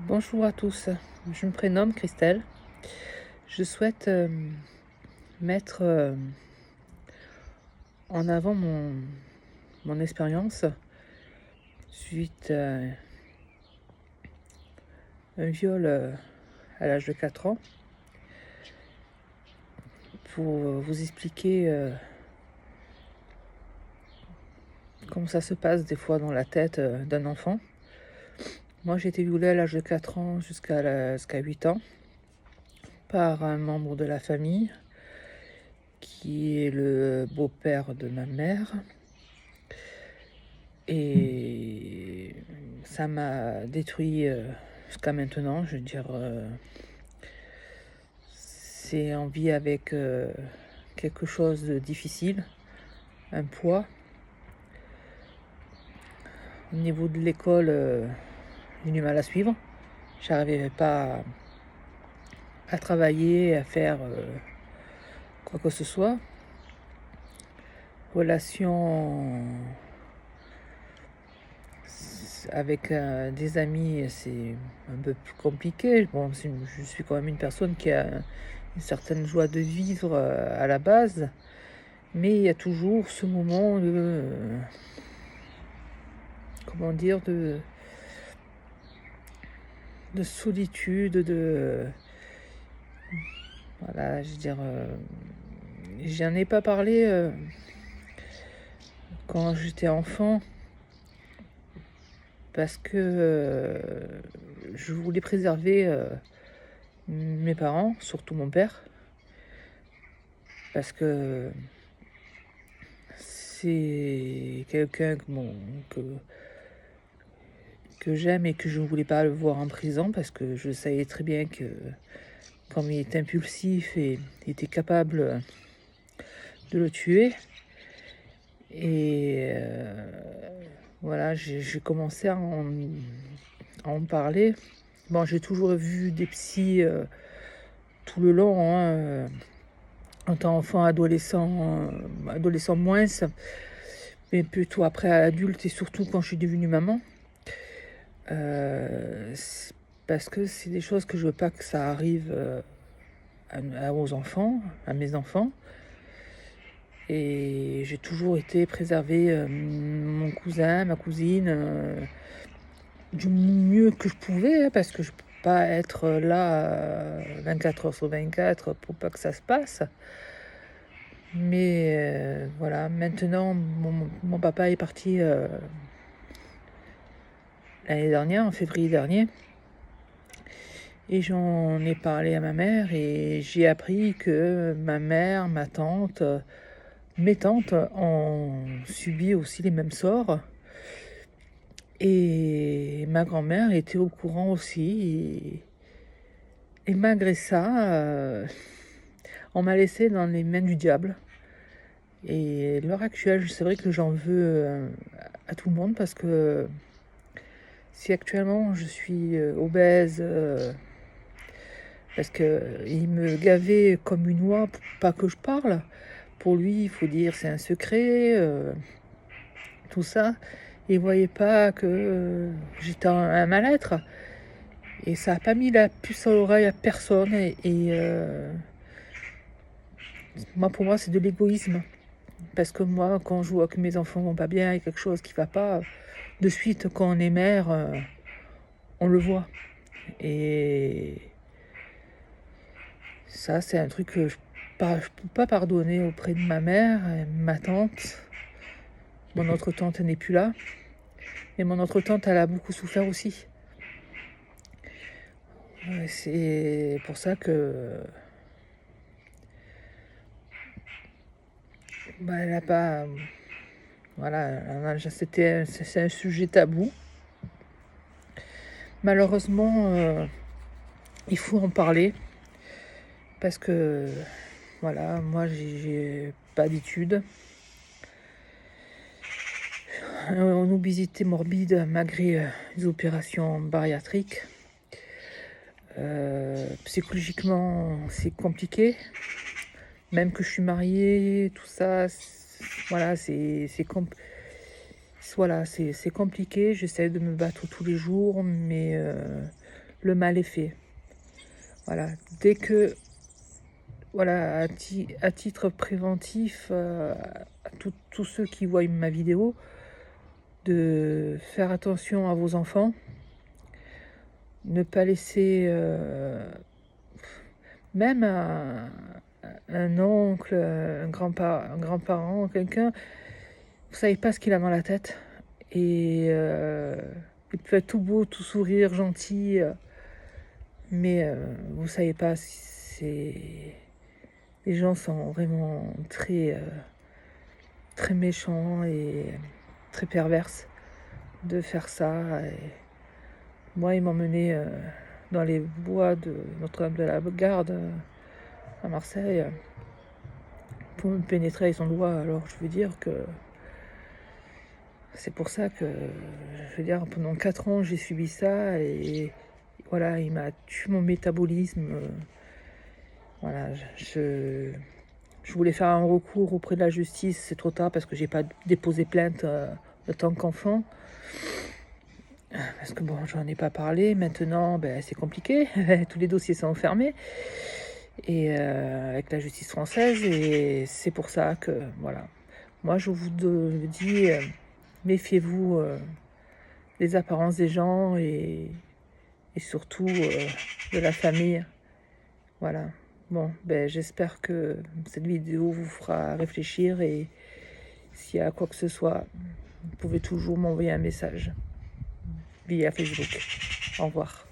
Bonjour à tous, je me prénomme Christelle. Je souhaite mettre en avant mon expérience suite à un viol à l'âge de 4 ans pour vous expliquer comment ça se passe des fois dans la tête d'un enfant. Moi j'ai été violée à l'âge de 4 ans jusqu'à 8 ans par un membre de la famille qui est le beau-père de ma mère. Et ça m'a détruit jusqu'à maintenant. Je veux dire, c'est en vie avec quelque chose de difficile, un poids. Au niveau de l'école, j'ai du mal à suivre. J'arrivais pas à travailler, à faire quoi que ce soit. Relation avec des amis, c'est un peu plus compliqué. Bon, je suis quand même une personne qui a une certaine joie de vivre à la base, mais il y a toujours ce moment de, comment dire, de solitude, voilà, je veux dire, j'en ai pas parlé quand j'étais enfant, parce que je voulais préserver mes parents, surtout mon père, parce que c'est quelqu'un que j'aime et que je ne voulais pas le voir en prison, parce que je savais très bien que comme il est impulsif et était capable de le tuer. Et voilà, j'ai commencé à en parler. Bon, j'ai toujours vu des psys tout le long, hein, en tant qu'enfant, adolescent moins, mais plutôt après à l'adulte et surtout quand je suis devenue maman. Parce que c'est des choses que je veux pas que ça arrive aux enfants, à mes enfants. Et j'ai toujours été préserver mon cousin, ma cousine, du mieux que je pouvais, hein, parce que je peux pas être là 24 heures sur 24 pour pas que ça se passe. Mais voilà, maintenant, mon papa est parti l'année dernière, en février dernier. Et j'en ai parlé à ma mère et j'ai appris que ma mère, ma tante, mes tantes ont subi aussi les mêmes sorts. Et ma grand-mère était au courant aussi. Et malgré ça, on m'a laissé dans les mains du diable. Et à l'heure actuelle, c'est vrai que j'en veux à tout le monde parce que si actuellement je suis obèse, parce qu'il me gavait comme une oie pour pas que je parle, pour lui, il faut dire c'est un secret, tout ça. Il voyait pas que j'étais un mal-être. Et ça n'a pas mis la puce à l'oreille à personne. Moi, pour moi, c'est de l'égoïsme. Parce que moi, quand je vois que mes enfants vont pas bien, il y a quelque chose qui va pas, de suite, quand on est mère, on le voit. Et ça, c'est un truc que je ne peux pas pardonner auprès de ma mère, ma tante. Mon autre tante n'est plus là. Et mon autre tante, elle a beaucoup souffert aussi. C'est pour ça que elle a pas. Voilà, c'est un sujet tabou. Malheureusement, il faut en parler parce que voilà, moi j'ai pas d'études. En obésité morbide malgré les opérations bariatriques. Psychologiquement, c'est compliqué. Même que je suis mariée, tout ça, voilà, c'est compliqué. J'essaie de me battre tous les jours, mais le mal est fait. Voilà, dès que, voilà, à titre préventif, à tous ceux qui voient ma vidéo, de faire attention à vos enfants, ne pas laisser même un oncle, un grand-parent, quelqu'un, vous savez pas ce qu'il a dans la tête. Et il peut être tout beau, tout sourire, gentil, mais vous savez pas si c'est... Les gens sont vraiment très méchants et très perverses de faire ça. Et moi, ils m'ont emmené dans les bois de Notre-Dame de la Garde à Marseille pour me pénétrer avec son doigt. Alors, je veux dire que c'est pour ça que, je veux dire, pendant 4 ans, j'ai subi ça et voilà, il m'a tué mon métabolisme. Voilà, je voulais faire un recours auprès de la justice, c'est trop tard parce que j'ai pas déposé plainte en tant qu'enfant. Parce que bon, j'en ai pas parlé. Maintenant, ben, c'est compliqué. Tous les dossiers sont fermés. Et avec la justice française. Et c'est pour ça que, voilà. Moi, je vous dis, méfiez-vous des apparences des gens et surtout de la famille. Voilà. Bon, ben, j'espère que cette vidéo vous fera réfléchir et s'il y a quoi que ce soit, vous pouvez toujours m'envoyer un message via Facebook. Au revoir.